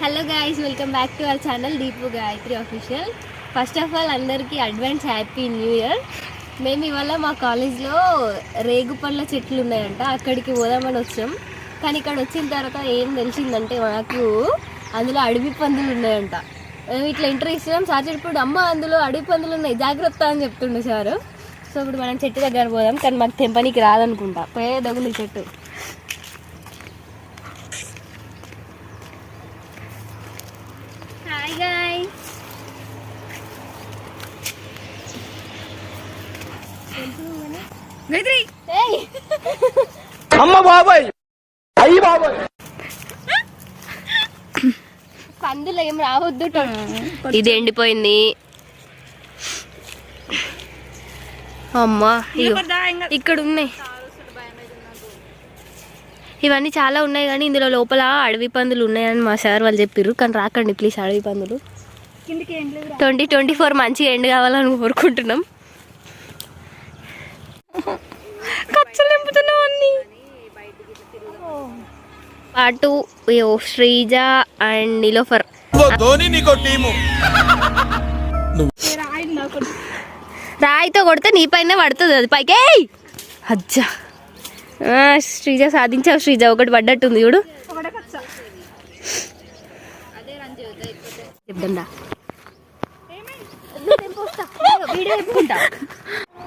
Hello guys, welcome back to our channel Deepu Gayatri official. First of all అందరికీ advance happy new year. మేము ఇవాళ మా కాలేజ్లో రేగు పళ్ళ చెట్లు ఉన్నాయంట, అక్కడికి పోదామని వచ్చాం. కానీ ఇక్కడ వచ్చిన తర్వాత ఏం తెలిసిందంటే మాకు అందులో అడవి పందులు ఉన్నాయంట. మేము ఇట్లా ఎంట్రీ ఇస్తున్నాం, సార్ చెప్పాడు అమ్మ అందులో అడవి పందులు ఉన్నాయి జాగ్రత్త అని చెప్తుండే సారు. సో ఇప్పుడు మనం చెట్టు దగ్గర పోదాం, కానీ మాకు తెంపనికి రాదనుకుంటా, పేదగుంది చెట్టు. హాయ్ గాయ్స్, అమ్మ బాబాయ్ అయ్యి బాబాయ్ పందులు ఏం రావద్దు. ఇది ఎండిపోయింది అమ్మా, ఇక్కడ ఉన్నాయి. ఇవన్నీ చాలా ఉన్నాయి కానీ ఇందులో లోపల అడవి పందులు ఉన్నాయని మా సార్ వాళ్ళు చెప్పారు. కానీ రాకండి ప్లీజ్ అడవి పందులు. 2024 మంచి ఎండ్ కావాలని కోరుకుంటున్నాం. ఖర్చులు నింపుతున్నాం అన్ని పాటు శ్రీజ అండ్ నిలోఫర్. రాయితో కొడితే నీ పైన పడుతుంది, అది పైకి అజ్జా. శ్రీజ సాధించావు శ్రీజ, ఒకటి పడ్డట్టుంది చూడు.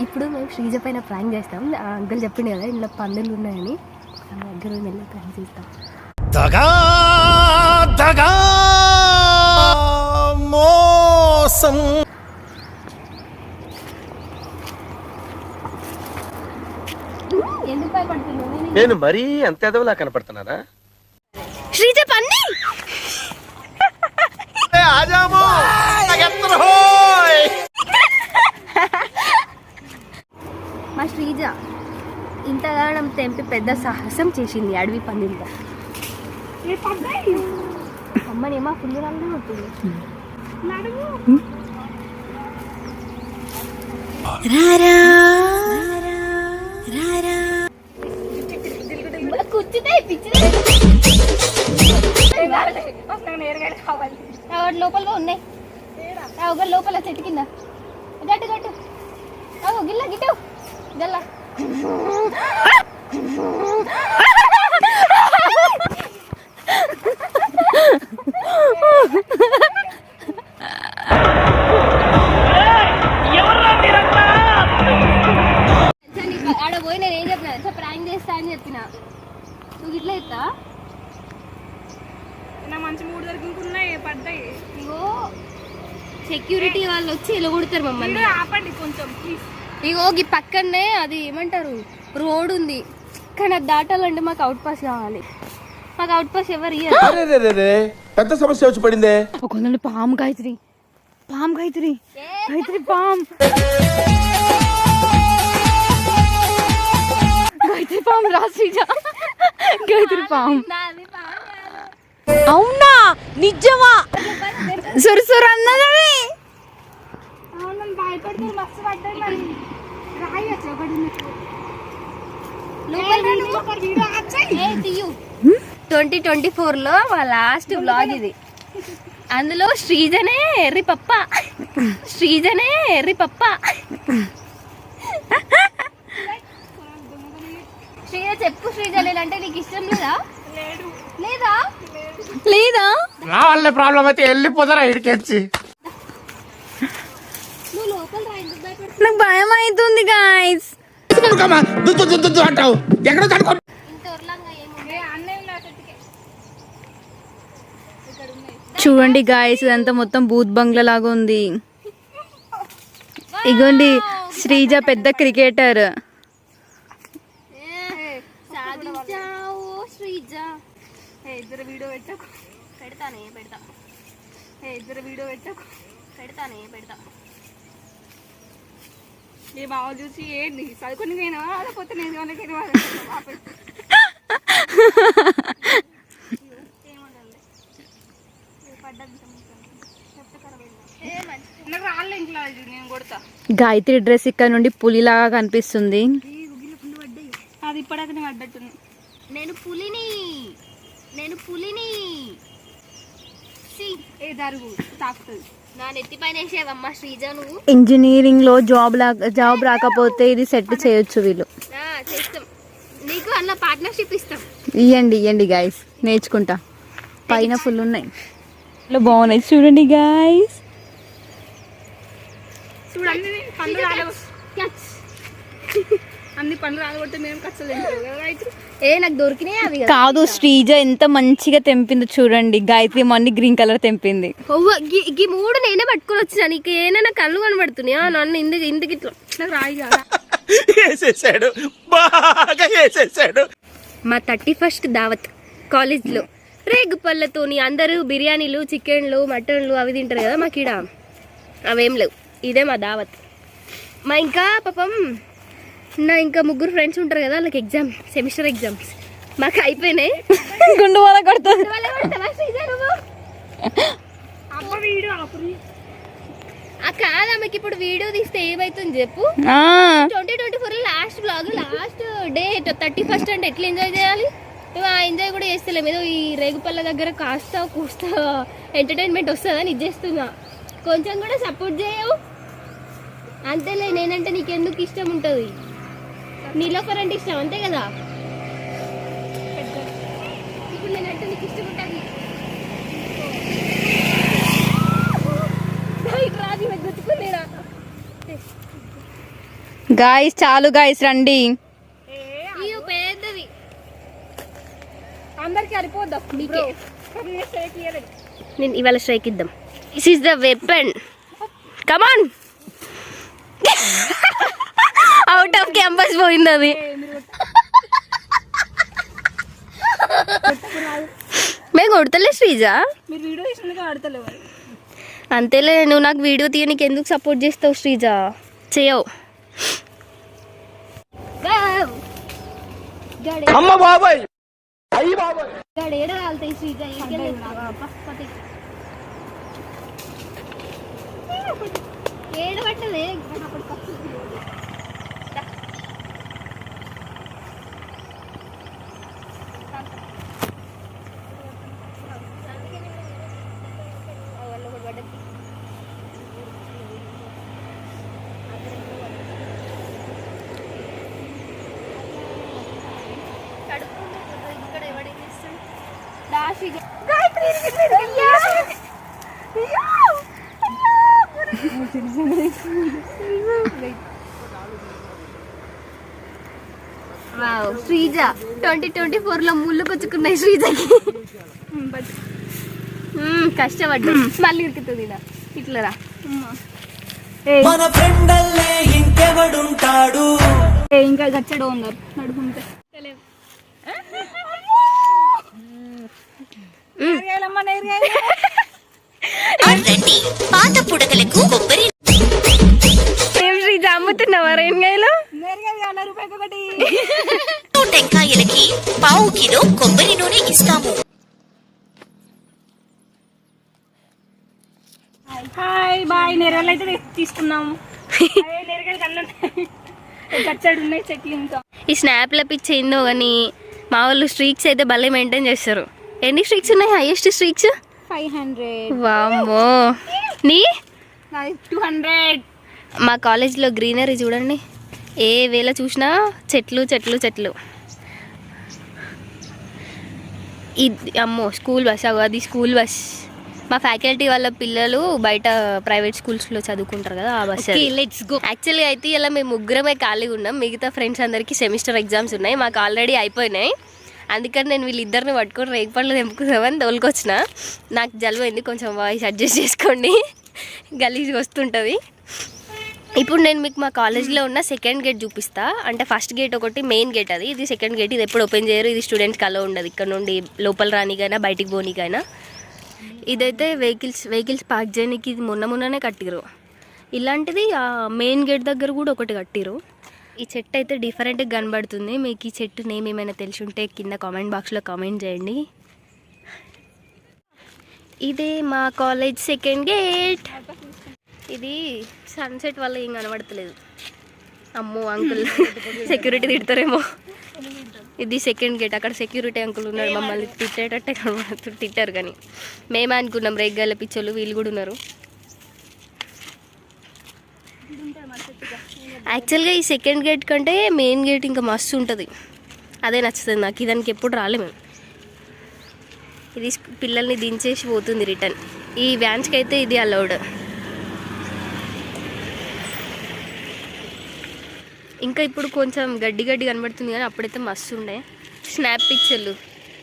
ఇప్పుడు మేము శ్రీజ పైన ప్రాంక్ చేస్తాం. అంకుల్ చెప్పింది కదా ఇంట్లో పందులు ఉన్నాయని, మన దగ్గర వెళ్ళి ప్రాంక్ చేస్తాం. మోసం. ఎందుకు భయపడుతున్నావు? నేను మరీ అంత ఎదవలా కనపడుతున్నారా? శ్రీజ పన్ని మా శ్రీజ ఇంతగానం తెంపి పెద్ద సాహసం చేసింది అడవి పందింత. అమ్మనేమో ఫుల్ రంగు ఉంటుంది. లోపల ఉన్నాయి లోపల చెట్టు కింద గట్టు గట్టు గిల్ల గిట్టు గల్ల. ఆడ పోయి నేను ఏం చెప్పిన ప్రాంక్ చేస్తా అని చెప్పిన, నువ్వు ఇట్లా ఎత్తా మంచి మూడు దొరికినాయి పడ్డాయి. ఇగో సెక్యూరిటీ వాళ్ళు వచ్చి ఇలా కొడతారు మమ్మల్ని. ఆపండి కొంచెం ప్లీజ్. ఇగో ఈ పక్కనే అది ఏమంటారు రోడ్ ఉంది, కానీ అది దాటాలంటే మాకు అవుట్ పాస్ కావాలి. మాకు అవుట్ పాస్ ఎవరు ఇయ్యారు. పెద్ద సమస్య వచ్చి పడిందే. కొందరు పాము గాయత్రి గాయత్రి పాము గాయత్రి పాము రాశ్రీజ గాయత్రి పాము. అవునా నిజమా? సురసుర అన్నది. భయపడుతుంది మస్తు పడ్డాయి. మరి రాయచ్చు ఒకటి 2024లో మా లాస్ట్ బ్లాగ్ ఇది. అందులో శ్రీజనే ఎర్రి పప్ప శ్రీజ చెప్పు, శ్రీజ లేదంటే నీకు ఇష్టం లేదా? లేదా లేదా నా వల్ల ప్రాబ్లం అయితే వెళ్ళిపోతారా ఇడికెచ్చి. నువ్వు లోపల రా, నాకు భయం అవుతుంది గాయ్స్. అంటావు ఎక్కడ చూడండి గాయస్, ఇదంతా మొత్తం బూత్ బంగ్లా లాగా ఉంది. ఇగోండి శ్రీజ పెద్ద క్రికెటర్. ఇద్దరు వీడియో పెట్టకు, పెడతానే పెడతా. నీ బావ చూసి ఏంటి చదువుకుని నేను లేకపోతే నేను గాయత్రి డ్రెస్ ఇక్కడ నుండి పులిలాగా కనిపిస్తుంది. అది ఇప్పటికీ పడ్డట్టుంది. నేను పులిని నా నెత్తి పైన వేసేవమ్మ శ్రీజ నువ్వు. ఇంజనీరింగ్ లో జాబ్ రాకపోతే ఇది సెట్ చేయొచ్చు వీళ్ళు. చేస్తాం, నీకు అలా పార్ట్నర్షిప్ ఇస్తాం. ఇయ్యండి గైస్, నేర్చుకుంటా. పైన ఫుల్ ఉన్నాయి, బాగున్నాయి చూడండి గైస్. అన్ని పనులు రాలగొడితే మేము ఖర్చులు నాకు దొరికినాయి అవి కాదు, శ్రీజ ఎంత మంచిగా తెంపిందో చూడండి. గాయత్రి అన్ని గ్రీన్ కలర్ తెంపింది. ఈ మూడు నేనే పట్టుకొని వచ్చినా, నీకు ఏమైనా కళ్ళు కనబడుతున్నాయా? నన్ను ఇందుకు ఇట్లా నాకు రాయిగా వేసేసాడు, బాగా వేసేసాడు. మా 31st దావత్ కాలేజ్లో రేగుపళ్ళతోని అందరూ బిర్యానీలు, చికెన్లు, మటన్లు అవి తింటారు కదా, మాకు ఈడ అవేం లేవు. ఇదే మా దావత్. మా ఇంకా పాపం నా ఇంకా 3 ఫ్రెండ్స్ ఉంటారు కదా, వాళ్ళకి సెమిస్టర్ ఎగ్జామ్స్ మాకు అయిపోయినాయి. గుండు వాళ్ళ కొడుతుంది. కాదు ఆమెకి ఇప్పుడు వీడియో తీస్తే ఏమైతుంది చెప్పు. 2024 last blog, last day 31st అంటే ఎట్లా ఎంజాయ్ చేయాలి? నువ్వు ఆ ఎంజాయ్ కూడా చేస్తలేము. ఏదో ఈ రేగుపల్ల దగ్గర కాస్త కూస్తా ఎంటర్టైన్మెంట్ వస్తుందని ఇది చేస్తున్నా. కొంచెం కూడా సపోర్ట్ చేయవు. అంతేలే, నేనంటే నీకెందుకు ఇష్టం ఉంటుంది? నీలోఫర్ అంటే ఇష్టం అంతే కదా. ఇప్పుడు నేనంటే నీకు ఇష్టం ఉంటుంది. గాయస్ చాలు గాయస్, రండి. పెద్దది అందరికి అరిపోద్దాం. నేను ఇవాళ స్ట్రైక్ ఇద్దాం. This is the weapon. Come on. Out off campus పోయింది అది. మేము కొడతలే శ్రీజ, అంతేలే. నువ్వు నాకు వీడియో తీయనికి ఎందుకు సపోర్ట్ చేస్తావు శ్రీజ? చేయవు. అమ్మ బాబాయ్, అయ్యి బాబాయ్. శ్రీజ ఏడబట్టలే. శ్రీజ 2024 ముళ్ళు కొచ్చుకున్నాయి శ్రీజకి. కష్టపడ్డా మళ్ళీ ఇరుకుతుంది ఇట్లా రా. మన ఫ్రెండల్లే ఇంకెవడుంటాడు? ఇంకా గచ్చడు ఉన్నారు నడుపుంటే. పాత పుడకలకు కొబ్బరి ఏం శ్రీజ అమ్ముతున్నావా రేణిగాయలు? టెంకాయలకి పావు కిలో కొబ్బరి నూనె ఇస్తాము. Hi bye. నెరలు అయితే తీసుకున్నాం. ఈ స్నాప్ల పిచ్చి ఏందో కానీ మా వాళ్ళు స్ట్రీక్స్ అయితే భలే మెయింటైన్ చేస్తారు. ఎన్ని స్ట్రీక్స్ ఉన్నాయి? Highest streaks 500. వామ్మో. నీ 200. మా కాలేజ్లో గ్రీనరీ చూడండి, ఏ వేళ చూసినా చెట్లు చెట్లు చెట్లు. ఇది అమ్మో స్కూల్ బస్, అది స్కూల్ బస్. మా ఫ్యాకల్టీ వాళ్ళ పిల్లలు బయట ప్రైవేట్ స్కూల్స్లో చదువుకుంటారు కదా, ఆ బస్. Let's go. యాక్చువల్గా అయితే ఇలా మేము 3 ఖాళీగా ఉన్నాం. మిగతా ఫ్రెండ్స్ అందరికీ సెమిస్టర్ ఎగ్జామ్స్ ఉన్నాయి, మాకు ఆల్రెడీ అయిపోయినాయి. అందుకని నేను వీళ్ళిద్దరిని పట్టుకొని రేగుపళ్ళు తెంపుకుందామని తోలుకొచ్చిన. నాకు జలుబు అయింది, కొంచెం వాయిస్ అడ్జస్ట్ చేసుకోండి, గలీజ్గా వస్తుంటుంది. ఇప్పుడు నేను మీకు మా కాలేజ్లో ఉన్న సెకండ్ గేట్ చూపిస్తా. అంటే ఫస్ట్ గేట్ ఒకటి మెయిన్ గేట్, అది. ఇది సెకండ్ గేట్. ఇది ఎప్పుడు ఓపెన్ చేయరు, ఇది స్టూడెంట్స్కి అలో ఉండదు ఇక్కడ నుండి లోపల రానికైనా బయటికి పోనీకైనా. ఇదైతే వెహికల్స్ పార్క్ చేయడానికి ఇది మొన్ననే కట్టిరు. ఇలాంటిది మెయిన్ గేట్ దగ్గర కూడా ఒకటి కట్టిరు. ఈ చెట్టు అయితే డిఫరెంట్గా కనబడుతుంది. మీకు ఈ చెట్టు నేమ్ ఏమైనా తెలిసి ఉంటే కింద కామెంట్ బాక్స్లో కామెంట్ చేయండి. ఇదే మా కాలేజ్ సెకండ్ గేట్. ఇది సన్సెట్ వల్ల ఏం కనబడతలేదు. అమ్మో అంకుల్ సెక్యూరిటీ తిడతారేమో. ఇది సెకండ్ గేట్. అక్కడ సెక్యూరిటీ అంకుల్ ఉన్నాడు, మమ్మల్ని తిట్టేటట్టే తిట్టారు. కానీ మేమే అనుకున్నాం రేగ్గాల పిచ్చోళ్ళు, వీళ్ళు కూడా ఉన్నారు. యాక్చువల్గా ఈ సెకండ్ గేట్ కంటే మెయిన్ గేట్ ఇంకా మస్తు ఉంటుంది, అదే నచ్చుతుంది నాకు. దానికి ఎప్పుడు రాలే మేము. ఇది పిల్లల్ని దించేసి పోతుంది రిటర్న్. ఈ వ్యాన్స్కి అయితే ఇది అలౌడ్. ఇంకా ఇప్పుడు కొంచెం గడ్డి కనబడుతుంది, కానీ అప్పుడైతే మస్తు ఉండే. స్నాప్ పిక్చర్లు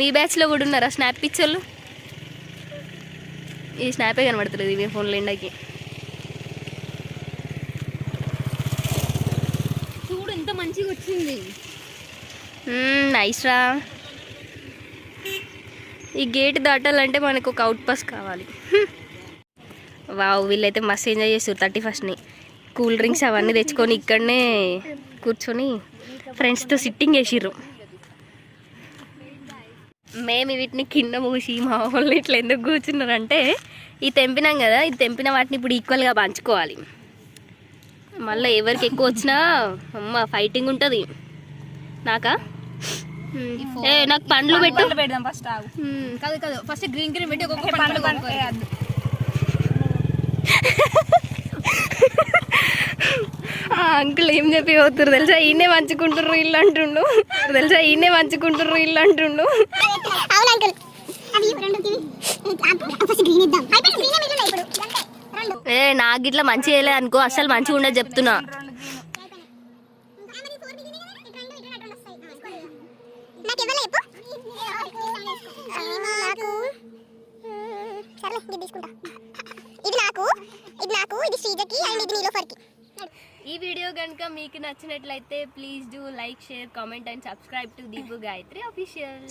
మీ బ్యాచ్లో కూడా ఉన్నారా? స్నాప్ పిక్చర్లు ఈ స్నాపే కనబడుతుంది ఇవి ఫోన్లో ఎండకి. చూడు ఎంత మంచిగా వచ్చింది. నైస్ రా. ఈ గేట్ దాటాలంటే మనకు ఒక అవుట్ పాస్ కావాలి. వావ్, వీళ్ళైతే మస్తు ఎంజాయ్ చేస్తారు 31st. కూల్ డ్రింక్స్ అవన్నీ తెచ్చుకొని ఇక్కడనే కూర్చొని ఫ్రెండ్స్తో సిట్టింగ్ వేసిర్రు. మేము వీటిని కింద మూసి మా వాళ్ళు ఇట్లా ఎందుకు కూర్చున్నారంటే, ఈ తెంపినాం కదా, ఈ తెంపిన వాటిని ఇప్పుడు ఈక్వల్గా పంచుకోవాలి. మళ్ళీ ఎవరికి ఎక్కువ వచ్చినా అమ్మ ఫైటింగ్ ఉంటుంది. నాకా నాకు పండ్లు పెట్టు. పెడదాం ఫస్ట్. కాదు ఫస్ట్ గ్రీన్ పెట్టి ఒక్కొక్క పండ్లు అంకుల్ ఏం చెప్పి పోతురు తెలుసా? ఈయనే మంచుకుంటుర్రు ఇల్లు అంటుండు. నాకు ఇట్లా మంచి చేయలేదు అనుకో, అసలు మంచిగా ఉండదు చెప్తున్నా. ఈ వీడియో కనుక మీకు నచ్చినట్లయితే please do like, share, comment and subscribe to Deepu Gayatri official.